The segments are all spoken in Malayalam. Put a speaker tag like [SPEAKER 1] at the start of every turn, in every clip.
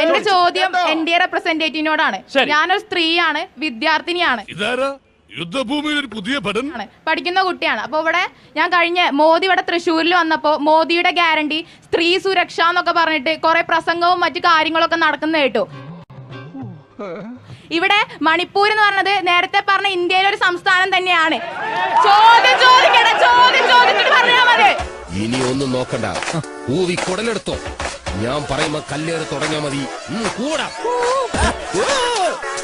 [SPEAKER 1] എന്റെ ചോദ്യം NDA റെപ്രസെന്റേറ്റീവിനോടാണ്. ഞാനൊരു സ്ത്രീയാണ്, വിദ്യാർത്ഥിനിയാണ്,
[SPEAKER 2] യുദ്ധഭൂമിയിൽ ഒരു പുതിയ
[SPEAKER 1] പഠിക്കുന്ന കുട്ടിയാണ്. അപ്പൊ ഇവിടെ ഞാൻ കഴിഞ്ഞ മോദി ഇവിടെ തൃശ്ശൂരിൽ വന്നപ്പോ മോദിയുടെ ഗ്യാരണ്ടി സ്ത്രീ സുരക്ഷ എന്നൊക്കെ പറഞ്ഞിട്ട് കുറെ പ്രസംഗവും മറ്റു കാര്യങ്ങളൊക്കെ നടക്കുന്ന കേട്ടു. ഇവിടെ മണിപ്പൂർ എന്ന് പറഞ്ഞത് നേരത്തെ പറഞ്ഞ ഇന്ത്യയിലെ ഒരു സംസ്ഥാനം തന്നെയാണ്. ചോദ്യം ചോദിച്ചിട്ട് പറഞ്ഞാൽ മതി.
[SPEAKER 3] ഇനി ഒന്നും നോക്കണ്ട, ഊവി കുടലെടുത്തോ. ഞാൻ പറയുമ്പോ കല്ലേറ് തുടങ്ങിയാ മതി. കൂടാ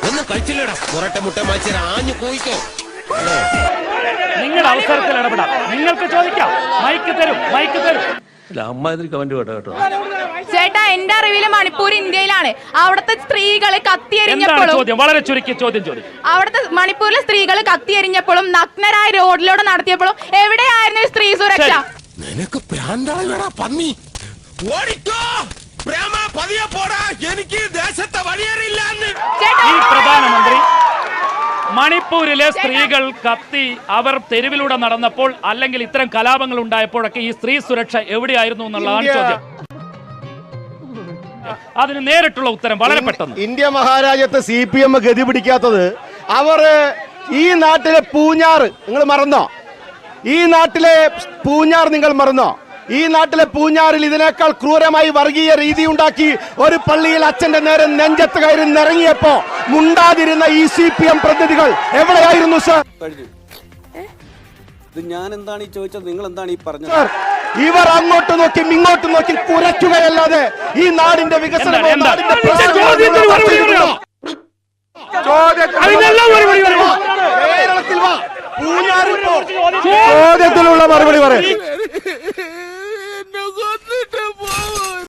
[SPEAKER 3] ഒന്നും കഴിച്ചില്ലടാ. പുറട്ടെ മുട്ട മാച്ചിര ആഞ്ഞു പോയിക്കോ.
[SPEAKER 4] നിങ്ങൾ അവസരത്തിൽ ഇടപെടാം. നിങ്ങൾക്ക് ചോദിക്കാം. മൈക്ക് തരും.
[SPEAKER 1] ചേട്ടാ, എന്റെ അറിവില് മണിപ്പൂർ ഇന്ത്യയിലാണ്. അവിടുത്തെ സ്ത്രീകള് കത്തിയെരിഞ്ഞപ്പോഴും
[SPEAKER 4] വളരെ ചുരുക്കി ചോദ്യം ചോദിക്കും.
[SPEAKER 1] അവിടുത്തെ മണിപ്പൂരിലെ സ്ത്രീകൾ കത്തിയെരിഞ്ഞപ്പോഴും നഗ്നരായ റോഡിലൂടെ നടത്തിയപ്പോഴും എവിടെയായിരുന്നു സ്ത്രീ സുരക്ഷ?
[SPEAKER 3] നിനക്ക് പ്രാന്താളാ പന്നി. ഓടിക്കോ പ്രേമ, പതിയെ പോടാ. എനിക്ക് ദേശത്തെ വഴിയേറില്ല.
[SPEAKER 4] ഈ പ്രധാനമന്ത്രി മണിപ്പൂരിലെ സ്ത്രീകൾ കത്തി അവർ തെരുവിലൂടെ നടന്നപ്പോൾ അല്ലെങ്കിൽ ഇത്തരം കലാപങ്ങൾ ഉണ്ടായപ്പോഴൊക്കെ ഈ സ്ത്രീ സുരക്ഷ എവിടെയായിരുന്നു എന്നുള്ളതാണ് ചോദ്യം. അതിന് നേരിട്ടുള്ള ഉത്തരം വളരെ പെട്ടെന്ന്.
[SPEAKER 5] ഇന്ത്യ മഹാരാജ്യത്ത് CPM ഗതി പിടിക്കാത്തത് അവർ ഈ നാട്ടിലെ പൂഞ്ഞാറ് നിങ്ങൾ മറന്നോ? ഈ നാട്ടിലെ പൂഞ്ഞാർ നിങ്ങൾ മറന്നോ? ഈ നാട്ടിലെ പൂഞ്ഞാറിൽ ഇതിനേക്കാൾ ക്രൂരമായി വർഗീയ രീതി ഉണ്ടാക്കി ഒരു പള്ളിയിൽ അച്ഛന്റെ നേരെ നെഞ്ചത്ത് കയറി നിറങ്ങിയപ്പോ മുണ്ടാതിരുന്ന ഈ CPM പ്രതിനിധികൾ എവിടെയായിരുന്നു സർ?
[SPEAKER 6] ഞാൻ എന്താണ് ഈ ചോദിച്ചത്, നിങ്ങൾ എന്താണ് ഈ പറഞ്ഞത്?
[SPEAKER 5] ഇവർ അങ്ങോട്ട് നോക്കി ഇങ്ങോട്ട് നോക്കി കുരയ്ക്കുകയല്ലാതെ ഈ നാടിന്റെ വികസനം കേരളത്തിൽ വാ. പൂഞ്ഞാറിൽ ചോദ്യത്തിനുള്ള മറുപടി പറയും.